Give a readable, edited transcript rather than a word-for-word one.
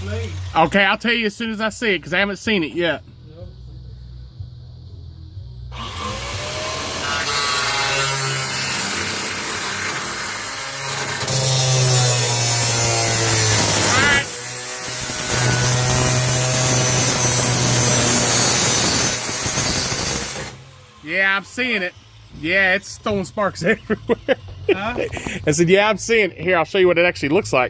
with me. Okay, I'll tell you as soon as I see it, because I haven't seen it yet. Yeah, I'm seeing it. Yeah, it's throwing sparks everywhere. Huh? I said, yeah, I'm seeing it. Here, I'll show you what it actually looks like.